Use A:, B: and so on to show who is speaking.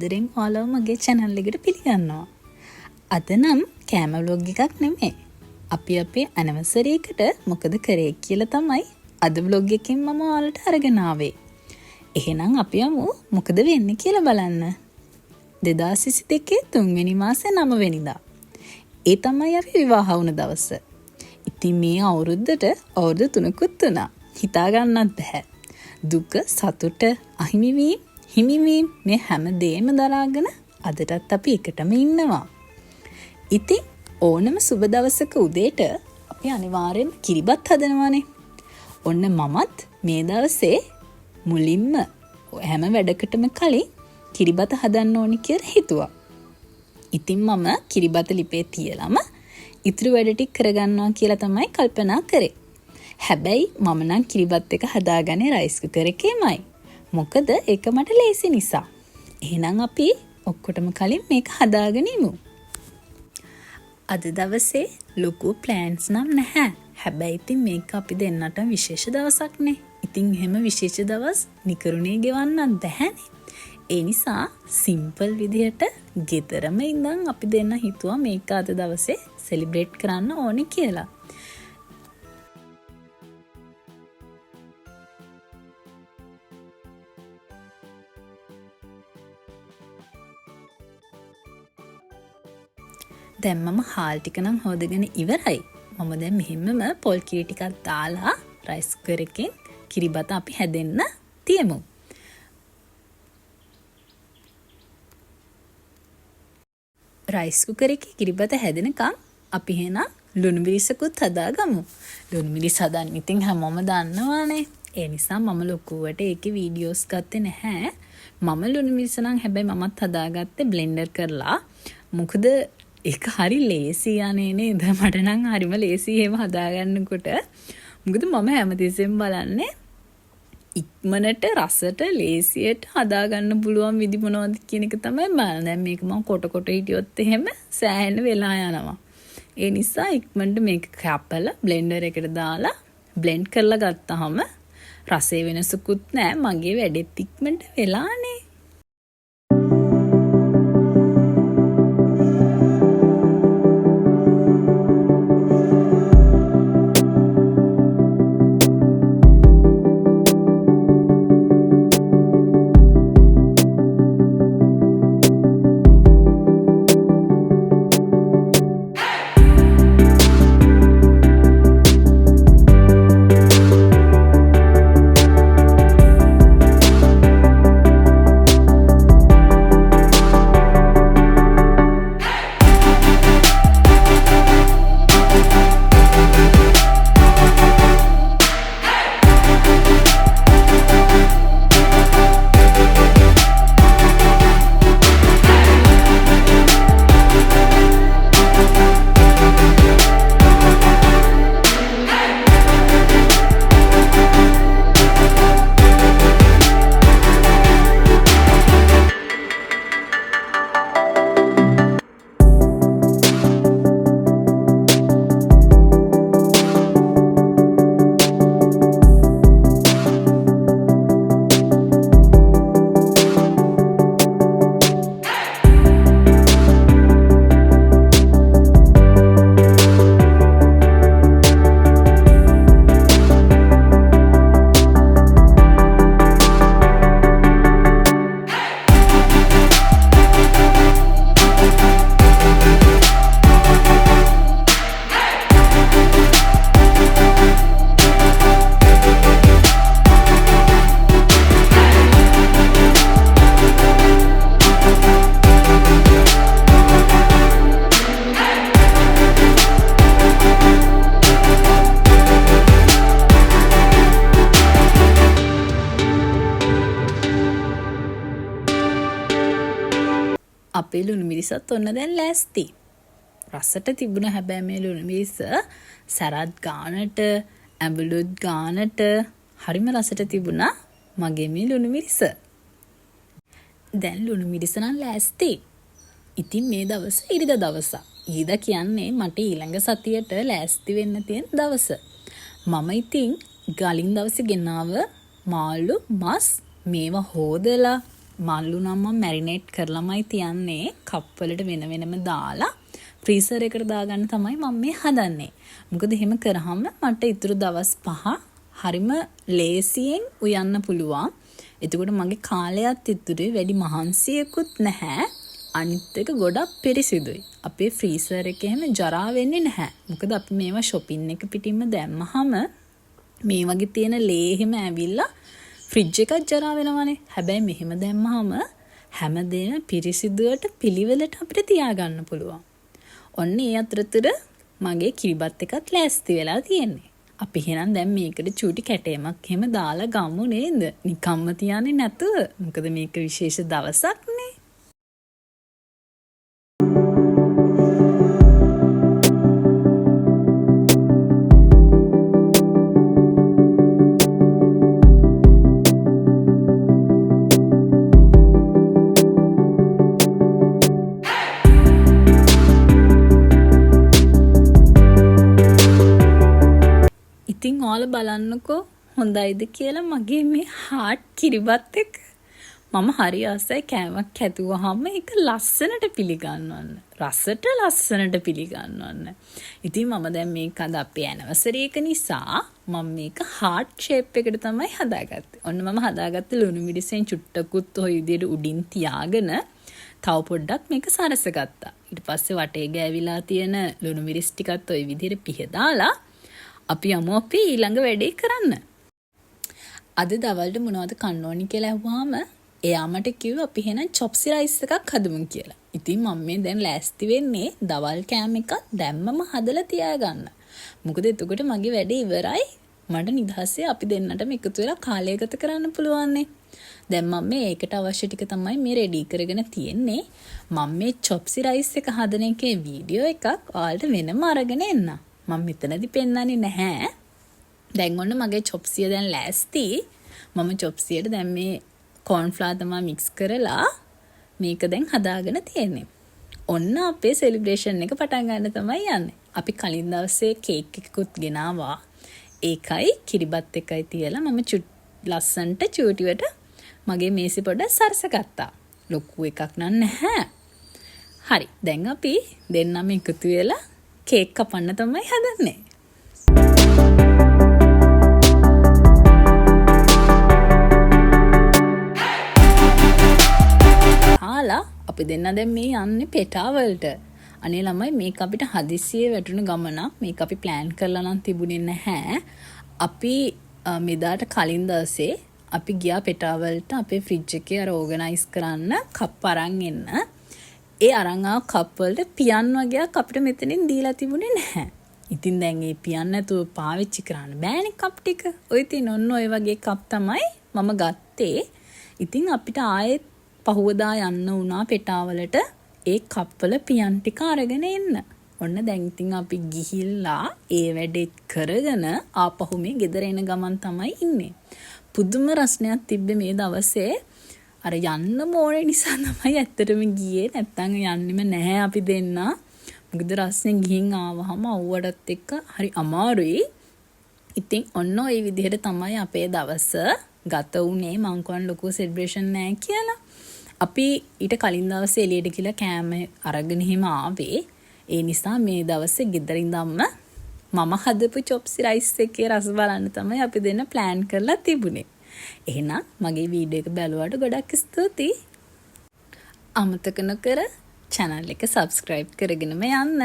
A: ආදරෙන් ඔයාලව මගේ channel එකට පිළිගන්නවා. අද නම් කෑම vlog එකක් නෙමෙයි. අපි අපේ anniversary එකට මොකද කරේ කියලා තමයි අද vlog එකෙන් මම ඔයාලට අරගෙන ආවේ. එහෙනම් අපි යමු මොකද වෙන්නේ කියලා බලන්න. 2022 3 මාසේ 9 වෙනිදා. ඒ තමයි අපි විවාහ වුණ දවස. ඉතින් මේ අවුරුද්දට අවුරුදු 3කුත් වුණා. හිතා ගන්නත් බැහැ. දුක, සතුට, අහිමිවීම, හිමිවීම මේ හැම දෙයක්ම දරාගෙන අදටත් අපි එකටම ඉන්නවා. ඉතින් ඕනම සුබ දවසක උදේට අපි අනිවාර්යෙන්ම කිරිබත් හදනවානේ. ඔන්න මමත් මේ දවසේ මුලින්ම හැම වැඩකටම කලින් කිරිබත හදන්න ඕනි කියලා හිතුවා. ඉතින් මම කිරිබත ලිපේ තියලම ඉතුරු වැඩ ටික කරගන්නවා කියලා තමයි කල්පනා කරේ. හැබැයි මම නම් කිරිබත් එක හදාගන්නේ රයිස් කුකර් එකේමයි. මොකද ඒක මට ලේසි නිසා. එහෙනම් අපි ඔක්කොටම කලින් මේක හදාගෙන ඉමු. අද දවසේ ලොකු ප්ලෑන්ස් නම් නැහැ. හැබැයි ඉතින් මේක අපි දෙන්නට විශේෂ දවසක් නේ. ඉතින් එහෙම විශේෂ දවස් නිකරුණේ ගෙවන්නත් බැහැනේ. ඒ නිසා සිම්පල් විදිහට ගෙදරම ඉඳන් අපි දෙන්න හිතුවා මේක අද දවසේ සෙලිබ්‍රේට් කරන්න ඕනේ කියලා. දැන් මම හාල් ටික නම් හොදගෙන ඉවරයි. මම දැන් මෙහෙමම පොල් කිරි ටිකක් දාලා රයිස් කුකර් එකෙන් කිරිබත අපි හැදෙන්න තියමු. රයිස් කුකර් එකේ කිරිබත හැදෙනකම් අපි එහෙනම් ලුණු මිරිසකුත් හදාගමු. ලුණු මිරිස හදන්න ඉතින් හැමෝම දන්නවානේ. ඒ නිසා මම ලොකුවට ඒකේ වීඩියෝස් ගත්තේ නැහැ. මම ලුණු මිරිස නම් හැබැයි මමත් හදාගත්තේ බ්ලෙන්ඩර් කරලා. මොකද ඒක හරි ලේසි යන්නේ නේද? මට නම් හරිම ලේසි එහෙම හදාගන්නකොට. මොකද මම හැමතිස්සෙම බලන්නේ ඉක්මනට රසට ලේසියට හදාගන්න පුළුවන් විදි මොනවද කියන එක තමයි බලන්නේ. දැන් මේක මම කොට හිටියොත් එහෙම සෑහෙන වෙලා යනවා. ඒ නිසා ඉක්මනට මේක කපලා බ්ලෙන්ඩර් එකට දාලා බ්ලෙන්ඩ් කරලා ගත්තාම රසයේ වෙනසකුත් නැහැ. මගේ වැඩෙත් ඉක්මනට වෙලානේ. අපේ ලුණු මිරිසත් ඔන්න දැන් ලෑස්ති. රසට තිබුණ හැබැයි මේ ලුණු මිරිස සරත් ගානට, ඇඹුලුත් ගානට හරිම රසට තිබුණා මගේ මේ ලුණු මිරිස. දැන් ලුණු මිරිස නම් ලෑස්ති. ඉතින් මේ දවස ඉරිදා දවස. ඊදා කියන්නේ මට ඊළඟ සතියට ලෑස්ති වෙන්න තියෙන දවස. මම ඉතින් ගලින් දවසේ ගෙනාව මාළු මස් මේවා හොදලා මල්ලු නම් මම මැරිනේට් කරලාමයි තියන්නේ කප් වලට වෙන වෙනම දාලා ෆ්‍රීසර් එකට දාගන්න තමයි මම මේ හදන්නේ. මොකද එහෙම කරාම මට ඊටු දවස් 5 හරිම ලේසියෙන් උයන්න පුළුවන්. එතකොට මගේ කාලයත් ඉතුරුයි වැඩි මහන්සියකුත් නැහැ. අනිත් එක ගොඩක් පිරිසිදුයි. අපේ ෆ්‍රීසර් එකේ එහෙම ජරා වෙන්නේ නැහැ. මොකද අපි මේවා shopping එක පිටින්ම දැම්මහම මේ වගේ තියෙන ලේ එහෙම ඇවිල්ලා ෆ්‍රිජ් එකක් ජරා වෙනවනේ. හැබැයි මෙහෙම දැම්මහම හැමදේම පිරිසිදුවට පිළිවෙලට අපිට තියාගන්න පුළුවන්. ඔන්න ඒ අතරතුර මගේ කිරිබත් එකත් ලෑස්ති වෙලා තියෙන්නේ. අපි එහෙනම් දැන් මේකට චූටි කැටයමක් එහෙම දාලා ගමු නේද? නිකම්ම තියන්නේ නැතුව. මොකද මේක විශේෂ දවසක් නේ. ඉතින් ඔයාලා බලන්නකෝ හොඳයිද කියලා මගේ මේ හાર્ට් කිරිබත් එක. මම හරි ආසයි කෑමක් හැදුවාම ඒක ලස්සනට පිළිගන්නවන්න. රසට ලස්සනට පිළිගන්නවන්න. ඉතින් මම දැන් මේක අද අපේ ඇනිවර්සරි එක නිසා මම මේක හાર્ට් ෂේප් එකට තමයි හදාගත්තේ. ඔන්න මම හදාගත්ත ලුණු මිරිසෙන් චුට්ටකුත් ඔය විදිහට උඩින් තියාගෙන තව පොඩ්ඩක් මේක සරසගත්තා. ඊට පස්සේ වටේ ගෑවිලා තියෙන ලුණු මිරිස් ටිකත් ඔය විදිහට පිහදාලා අපි යමු අපි ඊළඟ වැඩේ කරන්න. අද දවල්ට මොනවද කන්න ඕනි කියලා අහුවාම එයා මට කිව්වා අපි එහෙනම් චොප්සි රයිස් එකක් හදමු කියලා. ඉතින් මම මේ දැන් ලෑස්ති වෙන්නේ දවල් කෑම එකක් දැම්මම හදලා තියාගන්න. මොකද එතකොට මගේ වැඩේ ඉවරයි. මට නිදහසේ අපි දෙන්නටම එකතු වෙලා කාලය ගත කරන්න පුළුවන්නේ. දැන් මම මේකට අවශ්‍ය ටික තමයි මේ රෙඩි කරගෙන තියෙන්නේ. මම මේ චොප්සි රයිස් එක හදන එකේ වීඩියෝ එකක් ඔයාලට වෙනම අරගෙන එන්න. මම මෙතනදි පෙන්නන්නේ නැහැ. දැන් ඔන්න මගේ චොප්සිය දැන් ලෑස්ති. මම චොප්සියට දැන් මේ කෝන් ෆ්ලවර් තමයි මික්ස් කරලා මේක දැන් හදාගෙන තියෙන්නේ. ඔන්න අපේ සෙලිබ්‍රේෂන් එක පටන් ගන්න තමයි යන්නේ. අපි කලින් දවසේ කේක් එකකුත් ගෙනාවා. ඒකයි කිරිබත් එකයි තියලා මම ලස්සන්ට චූටිවට මගේ මේසෙ පොඩ්ඩක් සරසගත්තා. ලොකු එකක් නන් නැහැ. හරි. දැන් අපි දෙන්නම එකතු වෙලා කේක් කපන්න තමයි හදන්නේ. හාලා අපි දෙන්න දැන් මේ යන්නේ පෙටාවලට. අනේ ළමයි මේක අපිට හදිස්සියේ වැටුණු ගමනක්. මේක අපි ප්ලෑන් කරලා නම් තිබුණේ නැහැ. අපි මෙදාට කලින් දවසේ අපි ගියා පෙටාවලට අපේ ෆ්‍රිජ් එකේ අර ඕගනයිස් කරන්න කප් අරන් එන්න. ඒ අරන් ආව කප් වලට පියන් වගේක් අපිට මෙතනින් දීලා තිබුණේ නැහැ. ඉතින් දැන් මේ පියන් නැතුව පාවිච්චි කරන්න බෑනේ කප් ටික. ඔය තියෙන ඔන්න ඔය වගේ කප් තමයි මම ගත්තේ. ඉතින් අපිට ආයෙත් පහුවදා යන්න වුණා පෙටාවලට ඒ කප් වල පියන් ටික අරගෙන එන්න. ඔන්න දැන් ඉතින් අපි ගිහිල්ලා ඒ වැඩේත් කරගෙන ආපහු මේ ගෙදර එන ගමන් තමයි ඉන්නේ. පුදුම රසණයක් තිබ්බේ මේ දවසේ. අර යන්න ඕනේ නිසා තමයි ඇත්තටම ගියේ. නැත්තම් යන්නෙම නැහැ අපි දෙන්න. මොකද රස්නේ ගිහින් ආවහම අවුවටත් එක්ක හරි අමාරුයි. ඉතින් ඔන්න ඔය විදිහට තමයි අපේ දවස ගත වුණේ. මං කෝන් ලොකු සෙලිබ්‍රේෂන් නැහැ කියලා. අපි ඊට කලින් දවසේ එළියට ගිහලා කෑම අරගෙන හිම ආවේ. ඒ නිසා මේ දවසේ ගෙදර ඉඳන්ම මම හදපු චොප්සි රයිස් එකේ රස බලන්න තමයි අපි දෙන්න ප්ලෑන් කරලා තිබුණේ. එහෙනම් මගේ වීඩියෝ එක බැලුවාට ගොඩක් ස්තුතියි. අමතක නොකර channel එක subscribe කරගෙනම යන්න.